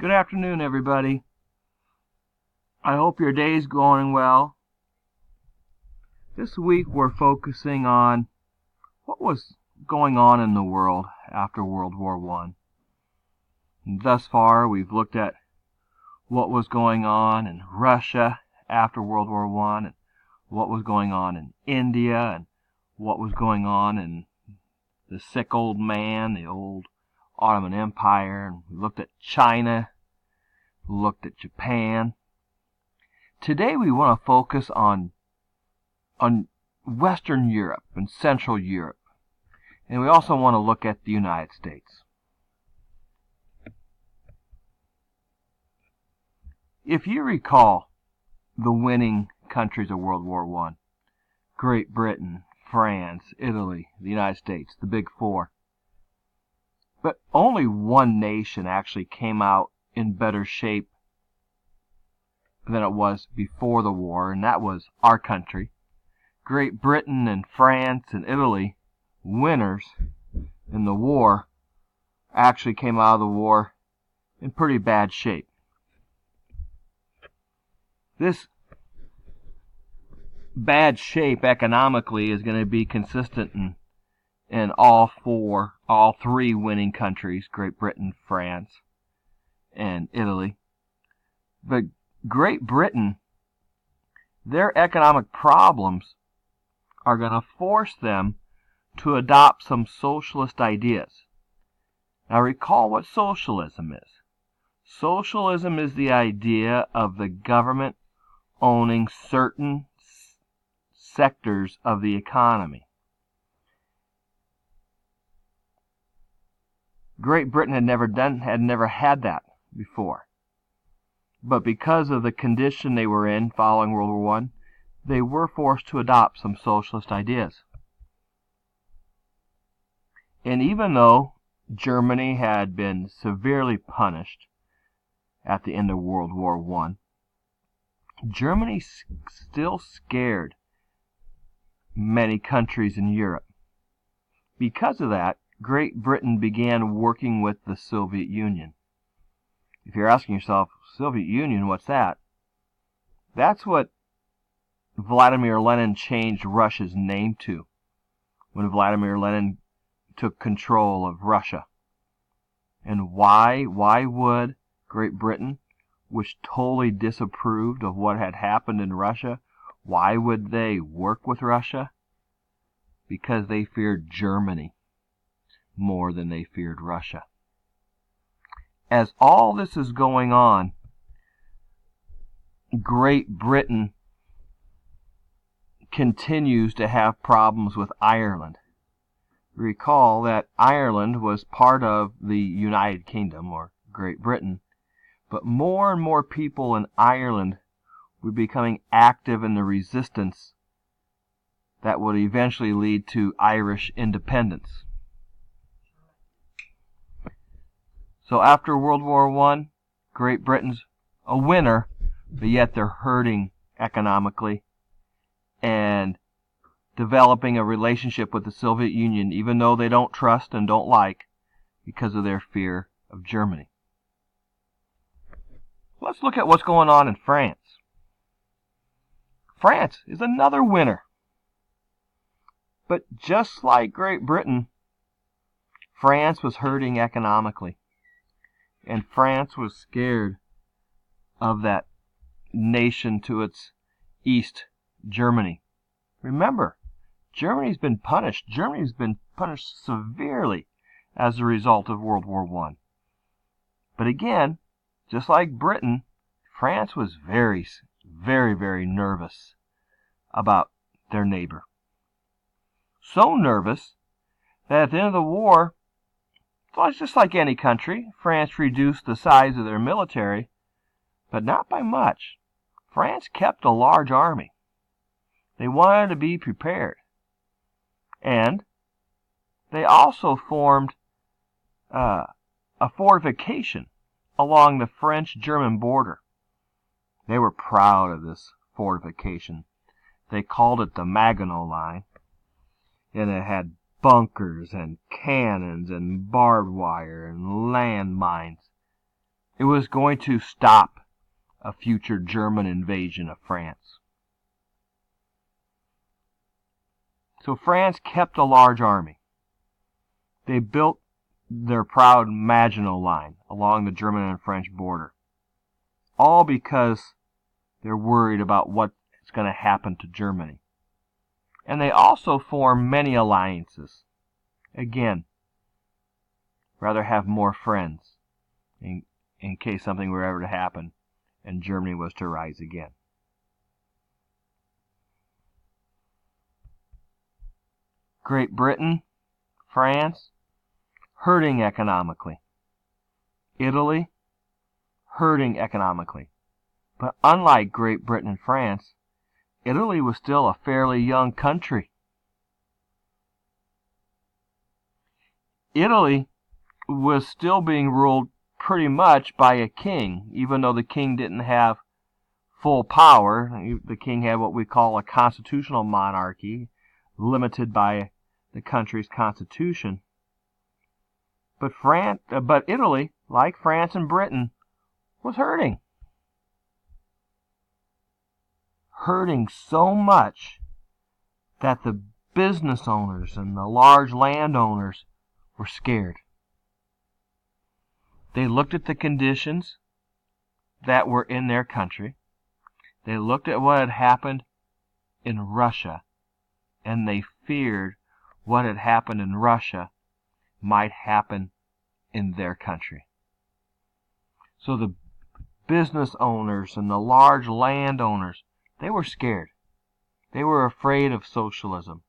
Good afternoon, everybody. I hope your day's going well. This week we're focusing on what was going on in the world after World War I. Thus far, we've looked at what was going on in Russia after World War I, and what was going on in India, and what was going on in the sick old man, the old Ottoman Empire, and we looked at China, looked at Japan. Today we want to focus on Western Europe and Central Europe, and we also want to look at the United States. If you recall the winning countries of World War I, Great Britain, France, Italy, the United States, the Big Four, but only one nation actually came out in better shape than it was before the war, and that was our country. Great Britain and France and Italy, winners in the war, actually came out of the war in pretty bad shape. This bad shape economically is going to be consistent in all three winning countries, Great Britain, France, and Italy. But Great Britain, their economic problems are going to force them to adopt some socialist ideas. Now recall what socialism is. Socialism is the idea of the government owning certain sectors of the economy. Great Britain had never had that before. But because of the condition they were in following World War I, they were forced to adopt some socialist ideas. And even though Germany had been severely punished at the end of World War I, Germany still scared many countries in Europe. Because of that, Great Britain began working with the Soviet Union. If you're asking yourself, Soviet Union, what's that? That's what Vladimir Lenin changed Russia's name to when Vladimir Lenin took control of Russia. And why would Great Britain, which totally disapproved of what had happened in Russia, why would they work with Russia? Because they feared Germany more than they feared Russia. As all this is going on, Great Britain continues to have problems with Ireland. Recall that Ireland was part of the United Kingdom, or Great Britain, but more and more people in Ireland were becoming active in the resistance that would eventually lead to Irish independence. So after World War I, Great Britain's a winner, but yet they're hurting economically and developing a relationship with the Soviet Union, even though they don't trust and don't like, because of their fear of Germany. Let's look at what's going on in France. France is another winner. But just like Great Britain, France was hurting economically. And France was scared of that nation to its east, Germany. Remember, Germany's been punished. Germany's been punished severely as a result of World War I. But again, just like Britain, France was very, very, very nervous about their neighbor. So nervous that at the end of the war, well, just like any country, France reduced the size of their military, but not by much. France kept a large army. They wanted to be prepared. And they also formed a fortification along the French-German border. They were proud of this fortification. They called it the Maginot Line. And it had bunkers and cannons and barbed wire and landmines. It was going to stop a future German invasion of France. So France kept a large army. They built their proud Maginot Line along the German and French border, all because they're worried about what's going to happen to Germany. And they also formed many alliances. Again, rather have more friends in case something were ever to happen and Germany was to rise again. Great Britain, France, hurting economically. Italy, hurting economically. But unlike Great Britain and France, Italy was still a fairly young country. Italy was still being ruled pretty much by a king, even though the king didn't have full power. The king had what we call a constitutional monarchy, limited by the country's constitution. But Italy, like France and Britain, was hurting. Hurting so much that the business owners and the large landowners were scared. They looked at the conditions that were in their country. They looked at what had happened in Russia, and they feared what had happened in Russia might happen in their country. So the business owners and the large landowners, they were scared. They were afraid of socialism,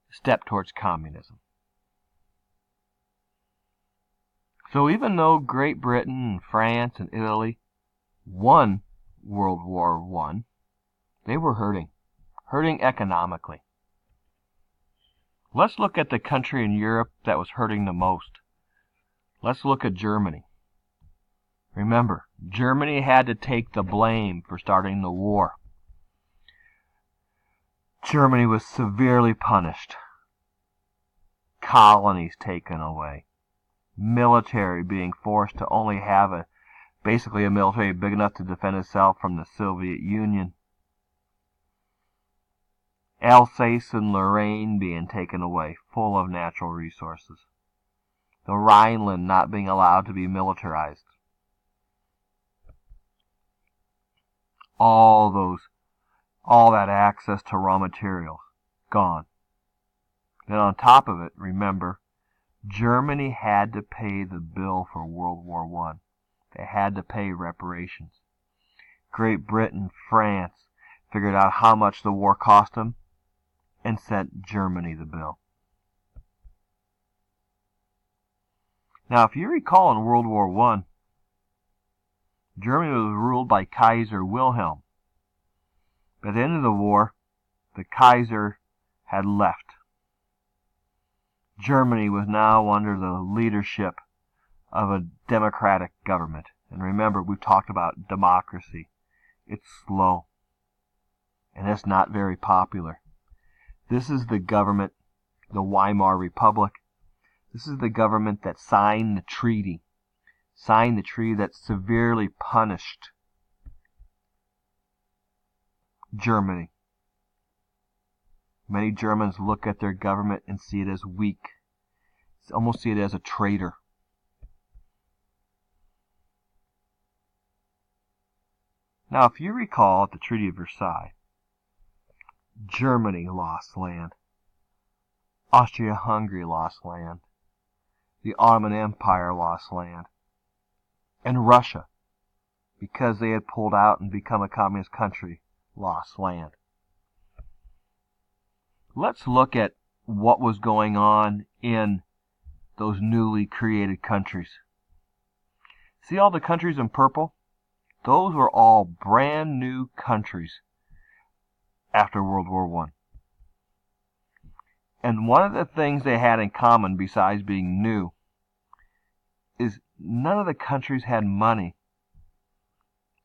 a step towards communism. So even though Great Britain and France and Italy won World War I, they were hurting economically. Let's look at the country in Europe that was hurting the most. Let's look at Germany. Remember, Germany had to take the blame for starting the war. Germany was severely punished. Colonies taken away. Military being forced to only have basically a military big enough to defend itself from the Soviet Union. Alsace and Lorraine being taken away, full of natural resources. The Rhineland not being allowed to be militarized. All that access to raw materials, gone. Then on top of it, remember, Germany had to pay the bill for World War I. They had to pay reparations. Great Britain, France figured out how much the war cost them and sent Germany the bill. Now, if you recall in World War I, Germany was ruled by Kaiser Wilhelm. By the end of the war, the Kaiser had left. Germany was now under the leadership of a democratic government. And remember, we've talked about democracy. It's slow. And it's not very popular. This is the government, the Weimar Republic. This is the government that signed the treaty. Signed the treaty that severely punished Germany. Many Germans look at their government and see it as weak. Almost see it as a traitor. Now, if you recall at the Treaty of Versailles, Germany lost land. Austria-Hungary lost land. The Ottoman Empire lost land. And Russia, because they had pulled out and become a communist country, lost land. Let's look at what was going on in those newly created countries. See all the countries in purple? Those were all brand new countries after World War I. And one of the things they had in common, besides being new, is none of the countries had money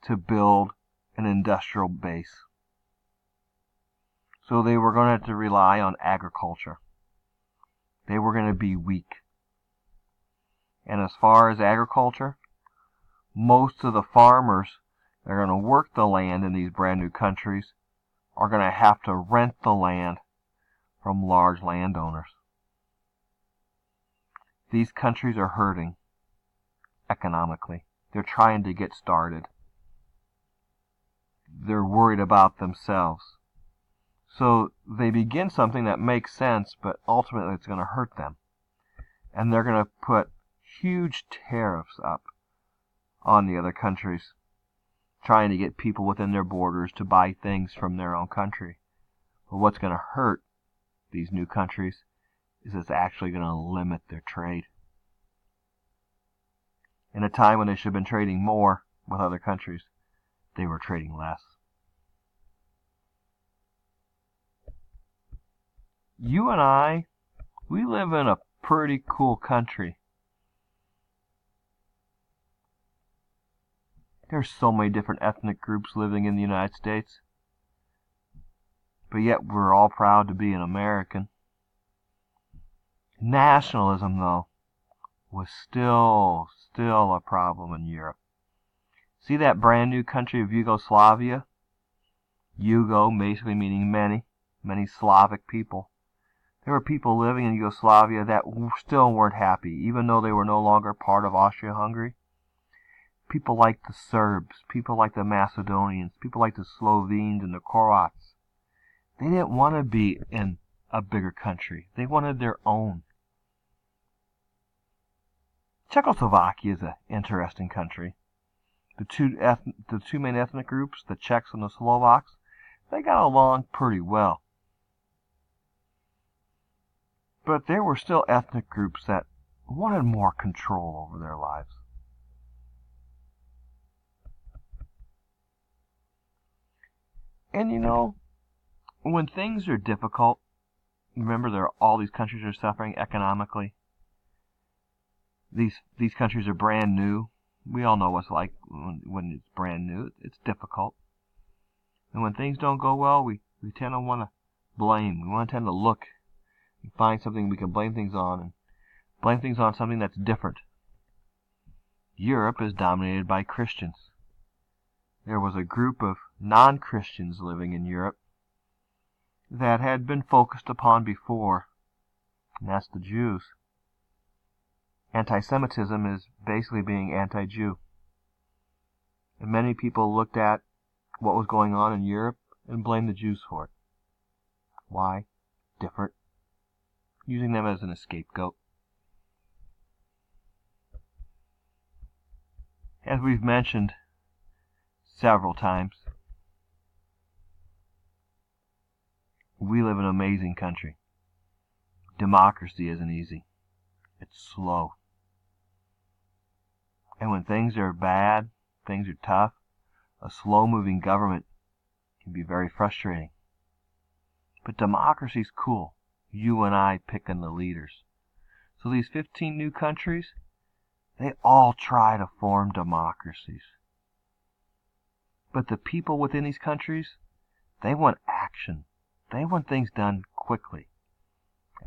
to build an industrial base. So they were going to have to rely on agriculture. They were going to be weak. And as far as agriculture, most of the farmers that are going to work the land in these brand new countries are going to have to rent the land from large landowners. These countries are hurting economically. They're trying to get started. They're worried about themselves. So they begin something that makes sense, but ultimately it's going to hurt them. And they're going to put huge tariffs up on the other countries, trying to get people within their borders to buy things from their own country. But what's going to hurt these new countries is it's actually going to limit their trade. In a time when they should have been trading more with other countries, they were trading less. You and I, we live in a pretty cool country. There's so many different ethnic groups living in the United States, but yet we're all proud to be an American. Nationalism, though, was still a problem in Europe. See that brand new country of Yugoslavia? Yugo basically meaning many Slavic people. There were people living in Yugoslavia that still weren't happy, even though they were no longer part of Austria-Hungary. People like the Serbs, people like the Macedonians, people like the Slovenes and the Croats. They didn't want to be in a bigger country. They wanted their own. Czechoslovakia is an interesting country. The two main ethnic groups, the Czechs and the Slovaks, they got along pretty well. But there were still ethnic groups that wanted more control over their lives. And you know, when things are difficult, remember all these countries are suffering economically. These countries are brand new. We all know what's like when it's brand new. It's difficult. And when things don't go well, we tend to want to blame. We want to tend to look and find something we can blame things on, and blame things on something that's different. Europe is dominated by Christians. There was a group of non-Christians living in Europe that had been focused upon before, and that's the Jews. Anti-Semitism is basically being anti-Jew. And many people looked at what was going on in Europe and blamed the Jews for it. Why? Different. Using them as an scapegoat. As we've mentioned several times, we live in an amazing country. Democracy isn't easy. It's slow. And when things are bad, things are tough, a slow-moving government can be very frustrating. But democracy's cool. You and I picking the leaders. So these 15 new countries, they all try to form democracies. But the people within these countries, they want action. They want things done quickly.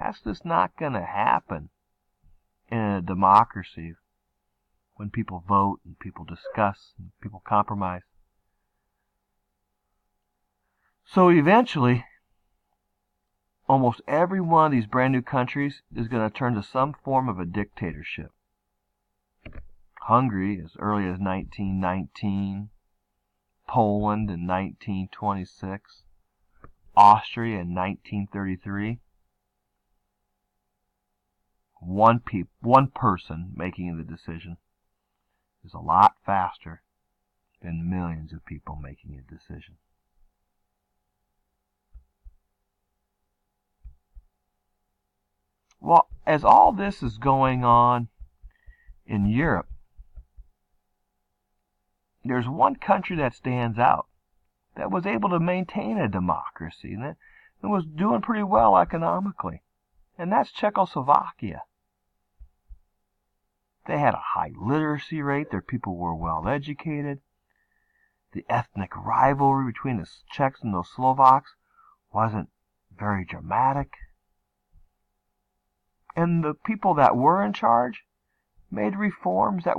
That's just not going to happen in a democracy when people vote and people discuss and people compromise. So eventually, almost every one of these brand new countries is going to turn to some form of a dictatorship. Hungary as early as 1919, Poland in 1926, Austria in 1933. One person making the decision is a lot faster than millions of people making a decision. Well, as all this is going on in Europe, there's one country that stands out that was able to maintain a democracy and that was doing pretty well economically, and that's Czechoslovakia. They had a high literacy rate. Their people were well educated. The ethnic rivalry between the Czechs and the Slovaks wasn't very dramatic. And the people that were in charge made reforms that